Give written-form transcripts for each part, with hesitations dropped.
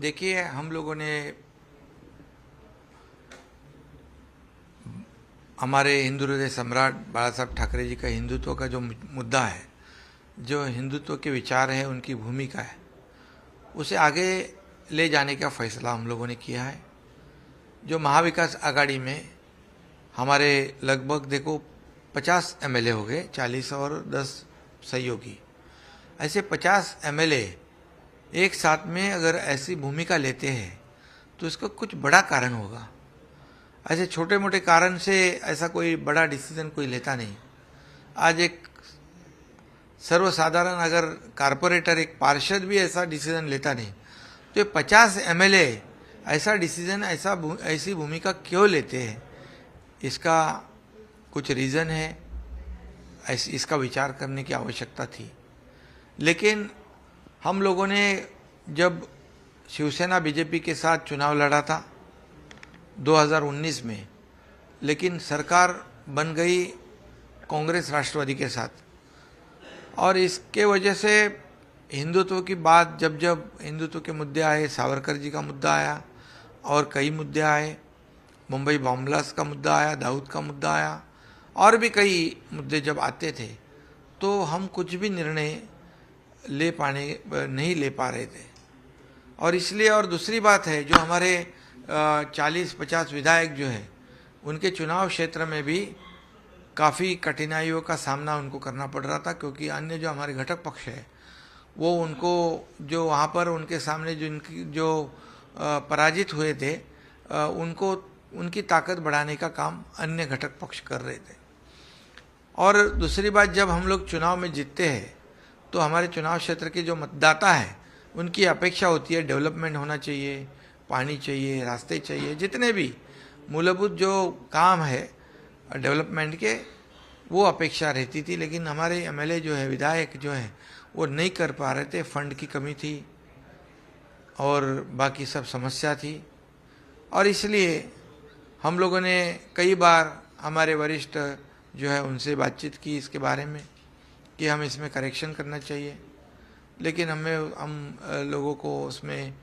देखिए, हम लोगों ने हमारे हिंदू हृदय सम्राट बाला साहब ठाकरे जी का हिंदुत्व का जो मुद्दा है, जो हिंदुत्व के विचार है, उनकी भूमिका है, उसे आगे ले जाने का फैसला हम लोगों ने किया है। जो महाविकास आघाड़ी में हमारे लगभग देखो 50 एमएलए हो गए, 40 और 10 सहयोगी, ऐसे 50 एमएलए एक साथ में अगर ऐसी भूमिका लेते हैं तो इसका कुछ बड़ा कारण होगा। ऐसे छोटे मोटे कारण से ऐसा कोई बड़ा डिसीजन कोई लेता नहीं। आज एक सर्वसाधारण अगर कारपोरेटर, एक पार्षद भी ऐसा डिसीजन लेता नहीं, तो ये 50 एमएलए ऐसा डिसीजन, ऐसी भूमिका क्यों लेते हैं, इसका कुछ रीज़न है। इसका विचार करने की आवश्यकता थी। लेकिन हम लोगों ने जब शिवसेना बीजेपी के साथ चुनाव लड़ा था 2019 में, लेकिन सरकार बन गई कांग्रेस राष्ट्रवादी के साथ, और इसके वजह से हिंदुत्व की बात जब जब हिंदुत्व के मुद्दे आए, सावरकर जी का मुद्दा आया और कई मुद्दे आए, मुंबई बॉम्ब ब्लास्ट का मुद्दा आया, दाऊद का मुद्दा आया, और भी कई मुद्दे जब आते थे, तो हम कुछ भी निर्णय नहीं ले पा रहे थे। और इसलिए, और दूसरी बात है, जो हमारे 40-50 विधायक जो हैं, उनके चुनाव क्षेत्र में भी काफ़ी कठिनाइयों का सामना उनको करना पड़ रहा था, क्योंकि अन्य जो हमारे घटक पक्ष है वो उनको जो वहाँ पर उनके सामने जो पराजित हुए थे, उनको उनकी ताकत बढ़ाने का काम अन्य घटक पक्ष कर रहे थे। और दूसरी बात, जब हम लोग चुनाव में जीतते हैं तो हमारे चुनाव क्षेत्र के जो मतदाता हैं उनकी अपेक्षा होती है डेवलपमेंट होना चाहिए, पानी चाहिए, रास्ते चाहिए, जितने भी मूलभूत जो काम है डेवलपमेंट के, वो अपेक्षा रहती थी। लेकिन हमारे एमएलए जो है, विधायक जो है, वो नहीं कर पा रहे थे। फंड की कमी थी और बाकी सब समस्या थी, और इसलिए हम लोगों ने कई बार हमारे वरिष्ठ जो है उनसे बातचीत की इसके बारे में कि हम इसमें करेक्शन करना चाहिए, लेकिन हम लोगों को उसमें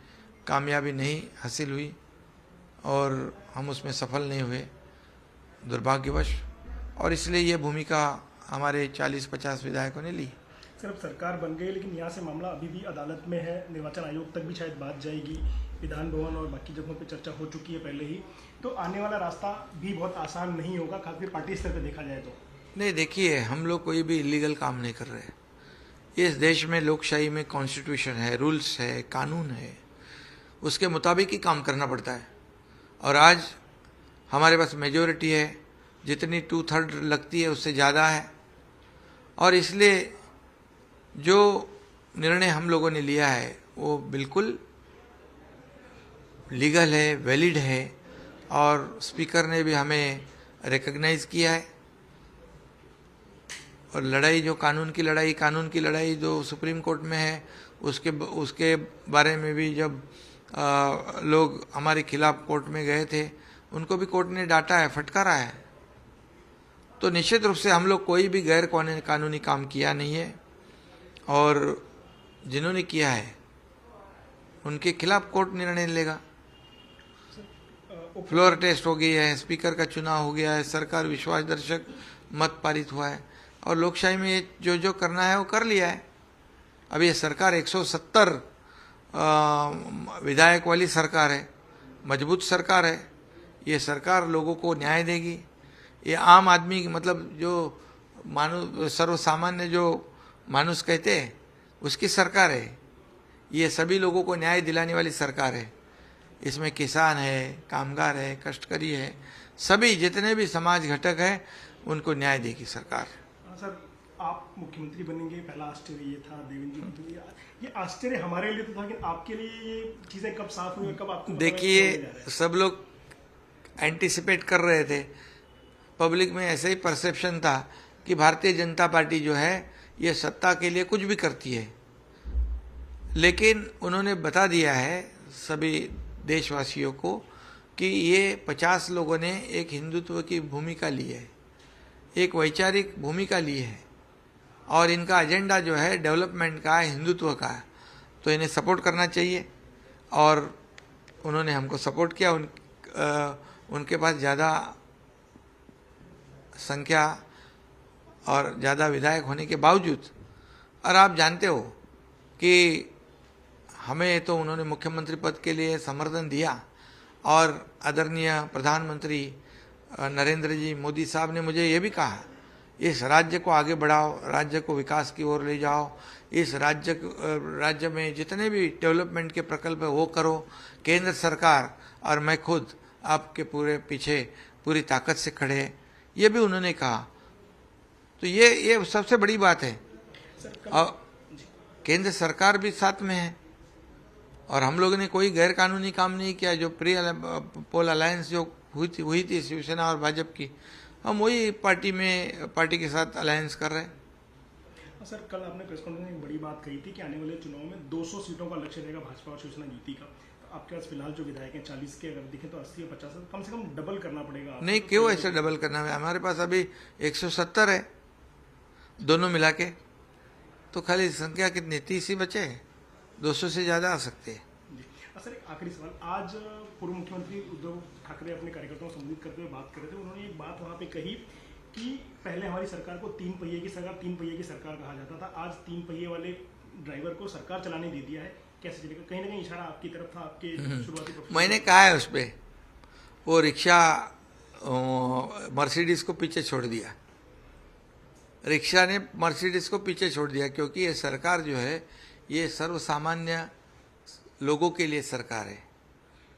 कामयाबी नहीं हासिल हुई और हम उसमें सफल नहीं हुए, दुर्भाग्यवश। और इसलिए ये भूमिका हमारे 40-50 विधायकों ने ली। सर, अब सरकार बन गई, लेकिन यहाँ से मामला अभी भी अदालत में है, निर्वाचन आयोग तक भी शायद बात जाएगी, विधान भवन और बाकी जगहों पर चर्चा हो चुकी है पहले ही, तो आने वाला रास्ता भी बहुत आसान नहीं होगा, खासकर पार्टी स्तर पर देखा जाए तो। नहीं, देखिए, हम लोग कोई भी इलीगल काम नहीं कर रहे। इस देश में लोकशाही में कॉन्स्टिट्यूशन है, रूल्स है, कानून है, उसके मुताबिक ही काम करना पड़ता है। और आज हमारे पास मेजॉरिटी है, जितनी 2/3 लगती है उससे ज़्यादा है, और इसलिए जो निर्णय हम लोगों ने लिया है वो बिल्कुल लीगल है, वैलिड है, और स्पीकर ने भी हमें रिकग्नाइज किया है। और लड़ाई जो कानून की लड़ाई जो सुप्रीम कोर्ट में है, उसके बारे में भी जब लोग हमारे खिलाफ कोर्ट में गए थे, उनको भी कोर्ट ने डांटा है, फटकारा है। तो निश्चित रूप से हम लोग कोई भी गैर कानूनी काम किया नहीं है, और जिन्होंने किया है उनके खिलाफ कोर्ट निर्णय लेगा। फ्लोर टेस्ट हो गई है, स्पीकर का चुनाव हो गया है, सरकार विश्वासदर्शक मत पारित हुआ है, और लोकशाही में जो करना है वो कर लिया है। अब ये सरकार 170 विधायक वाली सरकार है, मजबूत सरकार है। ये सरकार लोगों को न्याय देगी। ये आम आदमी, मतलब जो सर्वसामान्य जो मानुस कहते हैं, उसकी सरकार है। ये सभी लोगों को न्याय दिलाने वाली सरकार है। इसमें किसान है, कामगार है, कष्टकरी है, सभी जितने भी समाज घटक हैं उनको न्याय देगी सरकार। सर, आप मुख्यमंत्री बनेंगे, पहला आश्चर्य ये था, देवेंद्र जी, ये आश्चर्य हमारे लिए तो था, लेकिन आपके लिए ये चीज़ें कब साफ हुई, कब आपको? देखिए, सब लोग एंटिसिपेट कर रहे थे, पब्लिक में ऐसे ही परसेप्शन था कि भारतीय जनता पार्टी जो है ये सत्ता के लिए कुछ भी करती है, लेकिन उन्होंने बता दिया है सभी देशवासियों को कि ये 50 लोगों ने एक हिंदुत्व की भूमिका ली है, एक वैचारिक भूमिका ली है, और इनका एजेंडा जो है डेवलपमेंट का है, हिंदुत्व का है, तो इन्हें सपोर्ट करना चाहिए। और उन्होंने हमको सपोर्ट किया। उनके पास ज़्यादा संख्या और ज़्यादा विधायक होने के बावजूद, और आप जानते हो कि हमें तो उन्होंने मुख्यमंत्री पद के लिए समर्थन दिया, और आदरणीय प्रधानमंत्री नरेंद्र जी मोदी साहब ने मुझे ये भी कहा, इस राज्य को आगे बढ़ाओ, राज्य को विकास की ओर ले जाओ, इस राज्य में जितने भी डेवलपमेंट के प्रकल्प है वो करो, केंद्र सरकार और मैं खुद आपके पूरे पीछे पूरी ताकत से खड़े हैं, ये भी उन्होंने कहा। तो ये सबसे बड़ी बात है। और केंद्र सरकार भी साथ में है, और हम लोगों ने कोई गैर कानूनी काम नहीं किया। जो प्री पोल अलायंस जो हुई थी शिवसेना और भाजपा की, हम वही पार्टी के साथ अलायंस कर रहे हैं। सर, कल आपने प्रेस कॉन्फ्रेंस में एक बड़ी बात कही थी कि आने वाले चुनाव में 200 सीटों का लक्ष्य रहेगा भाजपा और शिवसेना युति का। तो आपके पास फिलहाल जो विधायक हैं 40 के, अगर दिखे तो 80 या 50, कम से कम डबल करना पड़ेगा। नहीं, क्यों ऐसे डबल करना है? हमारे पास अभी 170 है दोनों मिला के, तो खाली संख्या कितनी 30 ही बचे, 200 से ज़्यादा आ सकते हैं। सर, एक आखिरी सवाल। आज पूर्व मुख्यमंत्री उद्धव ठाकरे अपने कार्यकर्ताओं को संबोधित करते हुए बात कर रहे थे। उन्होंने एक बात वहाँ पे कही कि पहले हमारी सरकार को 3 पहिए की सरकार कहा जाता था, आज 3 पहिए वाले ड्राइवर को सरकार चलाने दे दिया है, कैसे चलेगा? कहीं ना कहीं इशारा आपकी तरफ था, आपके शुरुआती मैंने कहा है उस पर, वो रिक्शा मर्सिडीज को पीछे छोड़ दिया, रिक्शा ने मर्सिडीज को पीछे छोड़ दिया, क्योंकि ये सरकार जो है ये सर्वसामान्य लोगों के लिए सरकार है,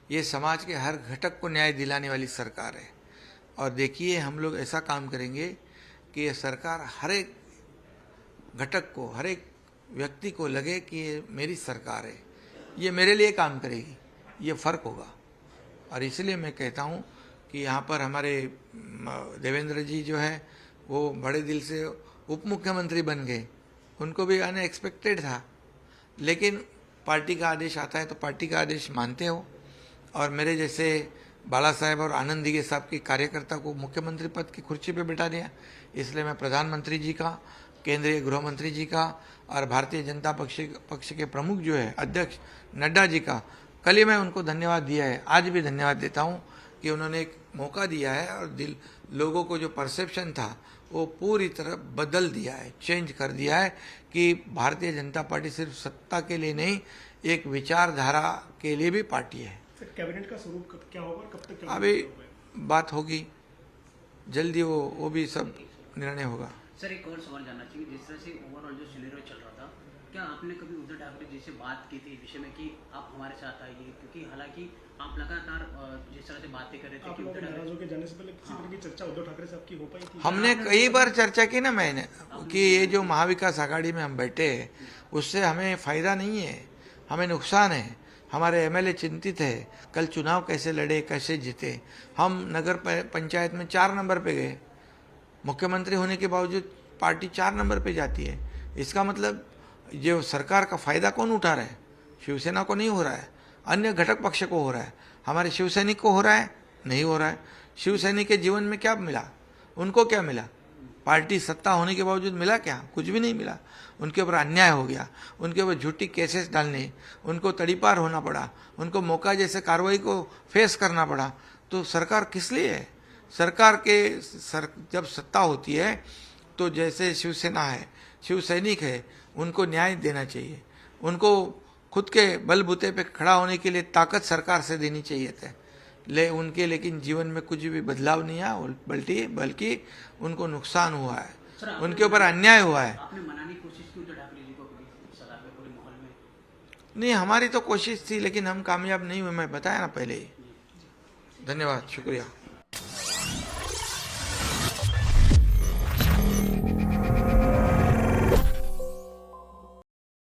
ये समाज के हर घटक को न्याय दिलाने वाली सरकार है। और देखिए, हम लोग ऐसा काम करेंगे कि ये सरकार हर एक घटक को, हर एक व्यक्ति को लगे कि ये मेरी सरकार है, ये मेरे लिए काम करेगी, ये फ़र्क होगा। और इसलिए मैं कहता हूँ कि यहाँ पर हमारे देवेंद्र जी जो है वो बड़े दिल से उप मुख्यमंत्री बन गए, उनको भी अनएक्सपेक्टेड था, लेकिन पार्टी का आदेश आता है तो पार्टी का आदेश मानते हो। और मेरे जैसे बाला साहेब और आनंद दिगे साहब के कार्यकर्ता को मुख्यमंत्री पद की कुर्सी पे बिठा दिया, इसलिए मैं प्रधानमंत्री जी का, केंद्रीय गृह मंत्री जी का और भारतीय जनता पक्ष के प्रमुख जो है अध्यक्ष नड्डा जी का, कल ही मैं उनको धन्यवाद दिया है, आज भी धन्यवाद देता हूँ कि उन्होंने एक मौका दिया है और लोगों को जो परसेप्शन था वो पूरी तरह बदल दिया है, चेंज कर दिया है कि भारतीय जनता पार्टी सिर्फ सत्ता के लिए नहीं, एक विचारधारा के लिए भी पार्टी है। कैबिनेट का स्वरूप क्या होगा और कब तक? अभी बात होगी जल्दी, वो भी सब निर्णय होगा। सर, एक और सवाल जानना चाहिए, जिस तरह से ओवरऑल जो सिनेरियो चल रहा था, क्या आपने कभी उद्धव ठाकरे जी से बात की थी विषय में कि आप हमारे साथ आइए? क्योंकि हालांकि आप लगातार जिस तरह से बातें कर रहे थे कि नाराज होकर जाने से पहले किसी तरह की चर्चा उद्धव ठाकरे से आपकी हो पाई थी? हमने कई बार चर्चा की ना मैंने, कि ये जो महाविकास आघाड़ी में हम बैठे उससे हमें फायदा नहीं है, हमें नुकसान है, हमारे एमएलए चिंतित है, कल चुनाव कैसे लड़े, कैसे जीते। हम नगर पंचायत में 4 नंबर पे गए, मुख्यमंत्री होने के बावजूद पार्टी 4 नंबर पे जाती है। इसका मतलब जो सरकार का फायदा कौन उठा रहा है? शिवसेना को नहीं हो रहा है, अन्य घटक पक्ष को हो रहा है, हमारे शिवसैनिक को हो रहा है? नहीं हो रहा है। शिवसैनिक के जीवन में क्या मिला? उनको क्या मिला? पार्टी सत्ता होने के बावजूद मिला क्या? कुछ भी नहीं मिला। उनके ऊपर अन्याय हो गया, उनके ऊपर झूठी केसेस डालने, उनको तड़ीपार होना पड़ा, उनको मौका जैसे कार्रवाई को फेस करना पड़ा। तो सरकार किस लिए है? सरकार के जब सत्ता होती है तो जैसे शिवसेना है, शिवसैनिक है, उनको न्याय देना चाहिए, उनको खुद के बलबूते पे खड़ा होने के लिए ताकत सरकार से देनी चाहिए थे। लेकिन जीवन में कुछ भी बदलाव नहीं आया, बल्कि उनको नुकसान हुआ है, उनके ऊपर अन्याय हुआ है। आपने मनाने की कोशिश की उद्धव ठाकरे जी को सलाह में, पूरे माहौल में? नहीं, हमारी तो कोशिश थी लेकिन हम कामयाब नहीं हुए, मैं बताया ना पहले ही। धन्यवाद, शुक्रिया।